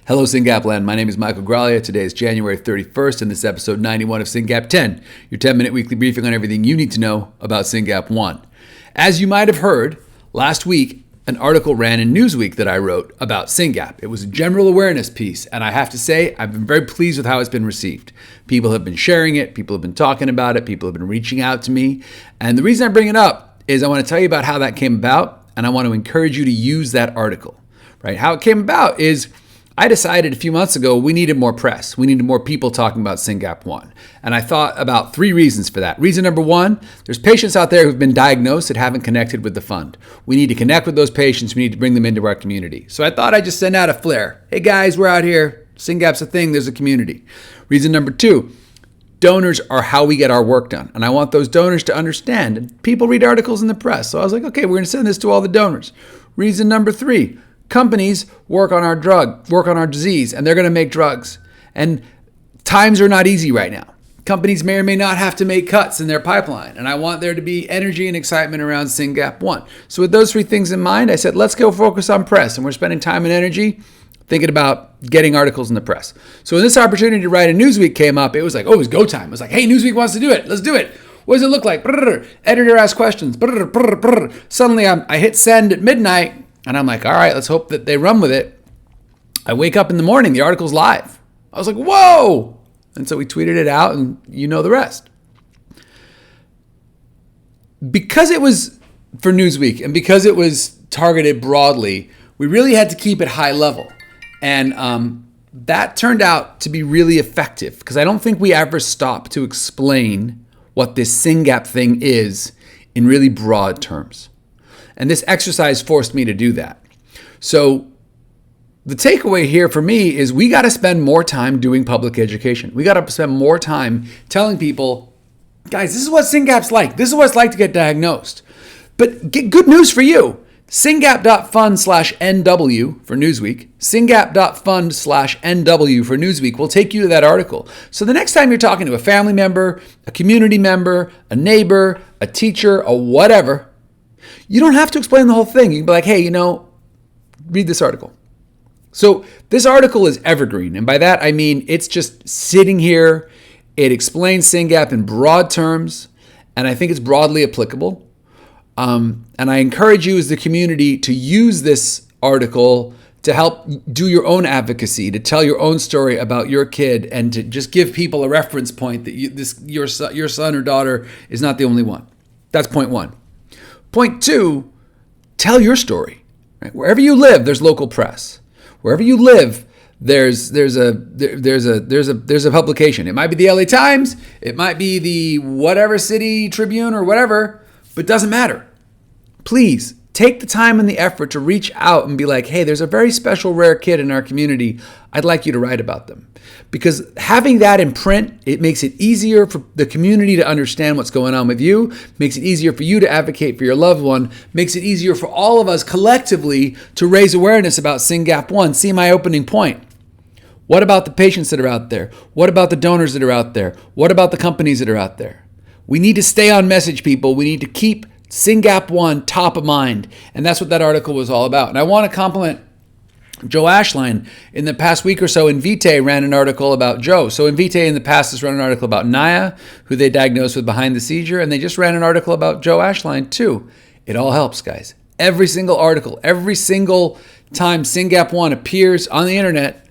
Hello, SYNGAP land. My name is Michael Graglia. Today is January 31st, and this is episode 91 of SYNGAP 10, your 10-minute weekly briefing on everything you need to know about SYNGAP1. As you might have heard, last week, an article ran in Newsweek that I wrote about SYNGAP. It was a general awareness piece, and I have to say, I've been very pleased with how it's been received. People have been sharing it, people have been talking about it, people have been reaching out to me, and the reason I bring it up is I want to tell you about how that came about, and I want to encourage you to use that article. Right? How it came about is I decided a few months ago we needed more press. We needed more people talking about SYNGAP1. And I thought about three reasons for that. Reason number one, there's patients out there who've been diagnosed that haven't connected with the fund. We need to connect with those patients. We need to bring them into our community. So I thought I'd just send out a flare. Hey guys, we're out here. SYNGAP's a thing. There's a community. Reason number two, donors are how we get our work done. And I want those donors to understand. And people read articles in the press. So I was like, okay, we're going to send this to all the donors. Reason number three, companies work on our disease, and they're going to make drugs. And times are not easy right now. Companies may or may not have to make cuts in their pipeline. And I want there to be energy and excitement around SYNGAP1. So with those three things in mind, I said, let's go focus on press. And we're spending time and energy thinking about getting articles in the press. So when this opportunity to write a Newsweek came up, it was like, oh, it was go time. It was like, hey, Newsweek wants to do it. Let's do it. What does it look like? Editor asks questions. Suddenly I hit send at midnight. And I'm like, all right, let's hope that they run with it. I wake up in the morning, the article's live. I was like, whoa! And so we tweeted it out, and you know the rest. Because it was for Newsweek, and because it was targeted broadly, we really had to keep it high level. And that turned out to be really effective, because I don't think we ever stop to explain what this SYNGAP thing is in really broad terms. And this exercise forced me to do that. So the takeaway here for me is we got to spend more time doing public education. We got to spend more time telling people, guys, this is what SYNGAP's like. This is what it's like to get diagnosed. But good news for you. SYNGAP.fund/NW for Newsweek, SYNGAP.fund/NW for Newsweek will take you to that article. So the next time you're talking to a family member, a community member, a neighbor, a teacher, a whatever, you don't have to explain the whole thing. You can be like, hey, read this article. So this article is evergreen. And by that, I mean, it's just sitting here. It explains SYNGAP in broad terms, and I think it's broadly applicable. And I encourage you as the community to use this article to help do your own advocacy, to tell your own story about your kid, and to just give people a reference point that your son or daughter is not the only one. That's point one. Point two, tell your story. Right? Wherever you live, there's local press. Wherever you live, there's a publication. It might be the LA Times, it might be the whatever city Tribune or whatever, but it doesn't matter. Please take the time and the effort to reach out and be like, hey, there's a very special rare kid in our community. I'd like you to write about them. Because having that in print, it makes it easier for the community to understand what's going on with you, makes it easier for you to advocate for your loved one, makes it easier for all of us collectively to raise awareness about SYNGAP1. See my opening point. What about the patients that are out there? What about the donors that are out there? What about the companies that are out there? We need to stay on message, people. We need to keep SYNGAP1 top of mind. And that's what that article was all about. And I want to compliment Joe Ashline. In the past week or so, Invitae ran an article about Joe. So Invitae in the past has run an article about Naya, who they diagnosed with behind the seizure, and they just ran an article about Joe Ashline too. It all helps, guys. Every single article, every single time SYNGAP1 appears on the internet,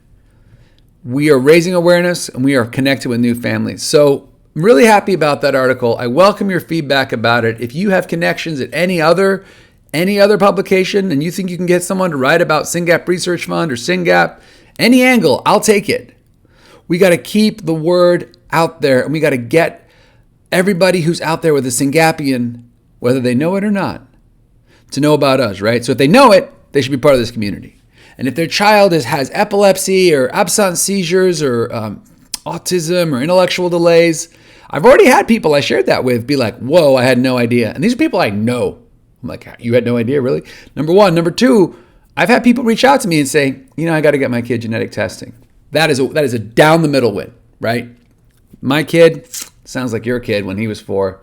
we are raising awareness and we are connected with new families. So I'm really happy about that article. I welcome your feedback about it. If you have connections at any other publication and you think you can get someone to write about SYNGAP Research Fund or SYNGAP, any angle, I'll take it. We got to keep the word out there, and we got to get everybody who's out there with a SYNGAPian, whether they know it or not, to know about us, right? So if they know it, they should be part of this community. And if their child has epilepsy or absence seizures or autism or intellectual delays, I've already had people I shared that with be like, whoa, I had no idea. And these are people I know. I'm like, you had no idea, really? Number one. Number two, I've had people reach out to me and say, I got to get my kid genetic testing. That is a down the middle win, right? My kid sounds like your kid when he was 4.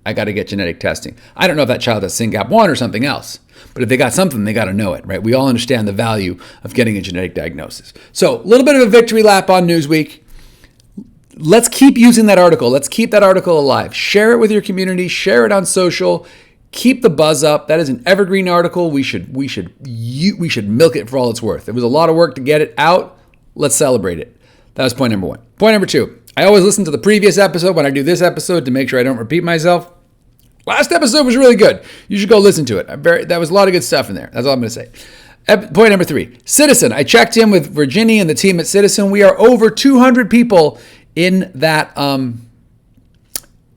I got to get genetic testing. I don't know if that child has SYNGAP1 or something else, but if they got something, they got to know it, right? We all understand the value of getting a genetic diagnosis. So a little bit of a victory lap on Newsweek. Let's keep using that article. Let's keep that article alive. Share it with your community. Share it on social. Keep the buzz up. That is an evergreen article. We should milk it for all it's worth. It was a lot of work to get it out. Let's celebrate it. That was point number one. Point number two. I always listen to the previous episode when I do this episode to make sure I don't repeat myself. Last episode was really good. You should go listen to it. That was a lot of good stuff in there. That's all I'm going to say. Point number three. Ciitizen. I checked in with Virginia and the team at Ciitizen. We are over 200 people in that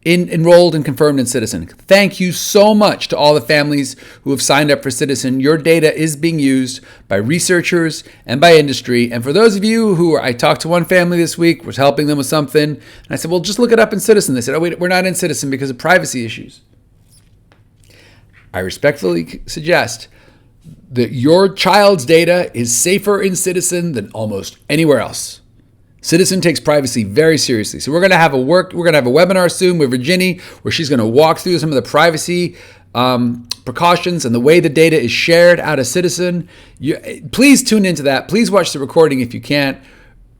enrolled and confirmed in Ciitizen. Thank you so much to all the families who have signed up for Ciitizen. Your data is being used by researchers and by industry. And for those of you who I talked to one family this week, was helping them with something, and I said, well, just look it up in Ciitizen. They said, oh, wait, we're not in Ciitizen because of privacy issues. I respectfully suggest that your child's data is safer in Ciitizen than almost anywhere else. Ciitizen takes privacy very seriously. So we're going to have a webinar soon with Virginia where she's going to walk through some of the privacy precautions and the way the data is shared out of Ciitizen. Please tune into that. Please watch the recording if you can't.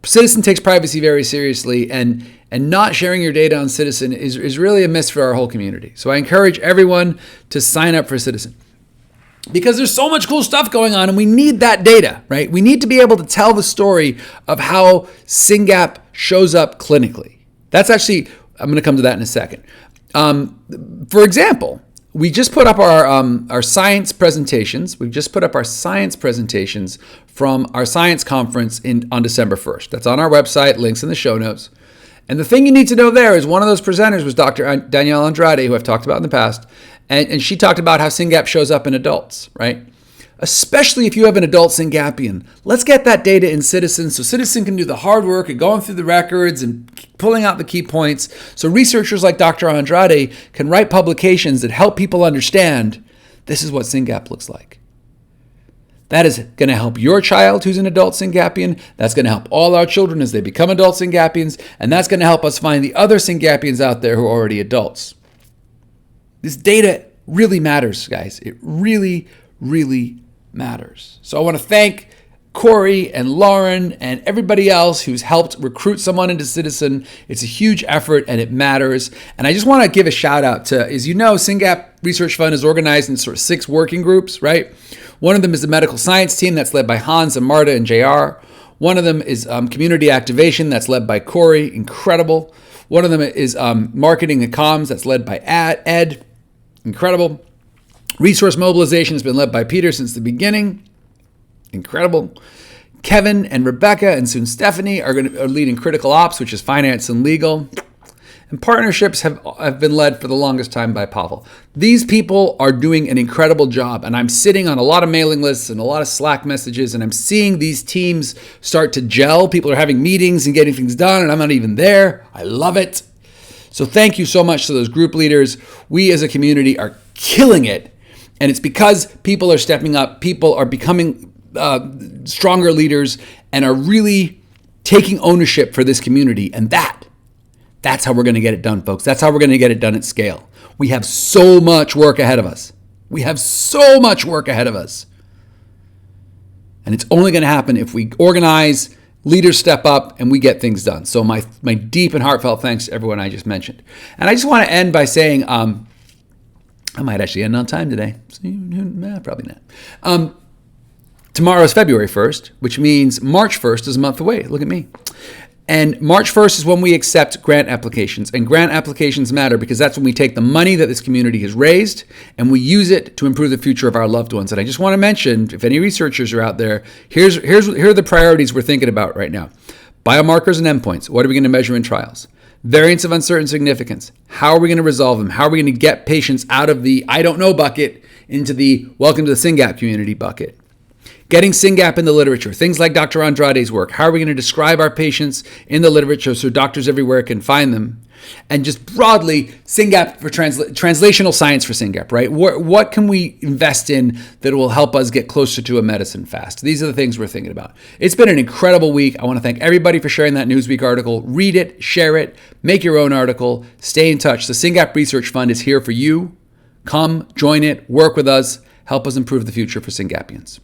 Ciitizen takes privacy very seriously, and not sharing your data on Ciitizen is really a miss for our whole community. So I encourage everyone to sign up for Ciitizen, because there's so much cool stuff going on and we need that data, right? We need to be able to tell the story of how SYNGAP shows up clinically. That's actually, I'm going to come to that in a second. For example, we just put up our science presentations. We've just put up our science presentations from our science conference on December 1st. That's on our website, links in the show notes. And the thing you need to know there is one of those presenters was Dr. Danielle Andrade, who I've talked about in the past. And she talked about how SYNGAP shows up in adults, right? Especially if you have an adult SYNGAPian. Let's get that data in Ciitizen so Ciitizen can do the hard work of going through the records and pulling out the key points. So researchers like Dr. Andrade can write publications that help people understand this is what SYNGAP looks like. That is going to help your child who's an adult SYNGAPian. That's going to help all our children as they become adult SYNGAPians. And that's going to help us find the other SYNGAPians out there who are already adults. This data really matters, guys. It really, really matters. So I want to thank Corey and Lauren and everybody else who's helped recruit someone into Ciitizen. It's a huge effort and it matters. And I just want to give a shout out to, as you know, SYNGAP Research Fund is organized in sort of 6 working groups, right? One of them is the medical science team that's led by Hans and Marta and JR. One of them is community activation that's led by Corey, incredible. One of them is marketing and comms that's led by Ed, incredible. Resource mobilization has been led by Peter since the beginning, incredible. Kevin and Rebecca and soon Stephanie are leading critical ops, which is finance and legal. And partnerships have been led for the longest time by Pavel. These people are doing an incredible job, and I'm sitting on a lot of mailing lists and a lot of Slack messages, and I'm seeing these teams start to gel. People are having meetings and getting things done, and I'm not even there. I love it. So thank you so much to those group leaders. We as a community are killing it, and it's because people are stepping up, people are becoming stronger leaders, and are really taking ownership for this community, and that's how we're going to get it done, folks. That's how we're going to get it done at scale. We have so much work ahead of us. And it's only going to happen if we organize, leaders step up, and we get things done. So my deep and heartfelt thanks to everyone I just mentioned. And I just want to end by saying, I might actually end on time today. Probably not. Tomorrow is February 1st, which means March 1st is a month away. Look at me. And March 1st is when we accept grant applications. And grant applications matter because that's when we take the money that this community has raised and we use it to improve the future of our loved ones. And I just want to mention, if any researchers are out there, here are the priorities we're thinking about right now. Biomarkers and endpoints. What are we going to measure in trials? Variants of uncertain significance. How are we going to resolve them? How are we going to get patients out of the I don't know bucket into the welcome to the SYNGAP community bucket? Getting SYNGAP in the literature, things like Dr. Andrade's work. How are we going to describe our patients in the literature so doctors everywhere can find them? And just broadly, SYNGAP for translational science for SYNGAP, right? What can we invest in that will help us get closer to a medicine fast? These are the things we're thinking about. It's been an incredible week. I want to thank everybody for sharing that Newsweek article. Read it, share it, make your own article, stay in touch. The SYNGAP Research Fund is here for you. Come, join it, work with us, help us improve the future for SYNGAPians.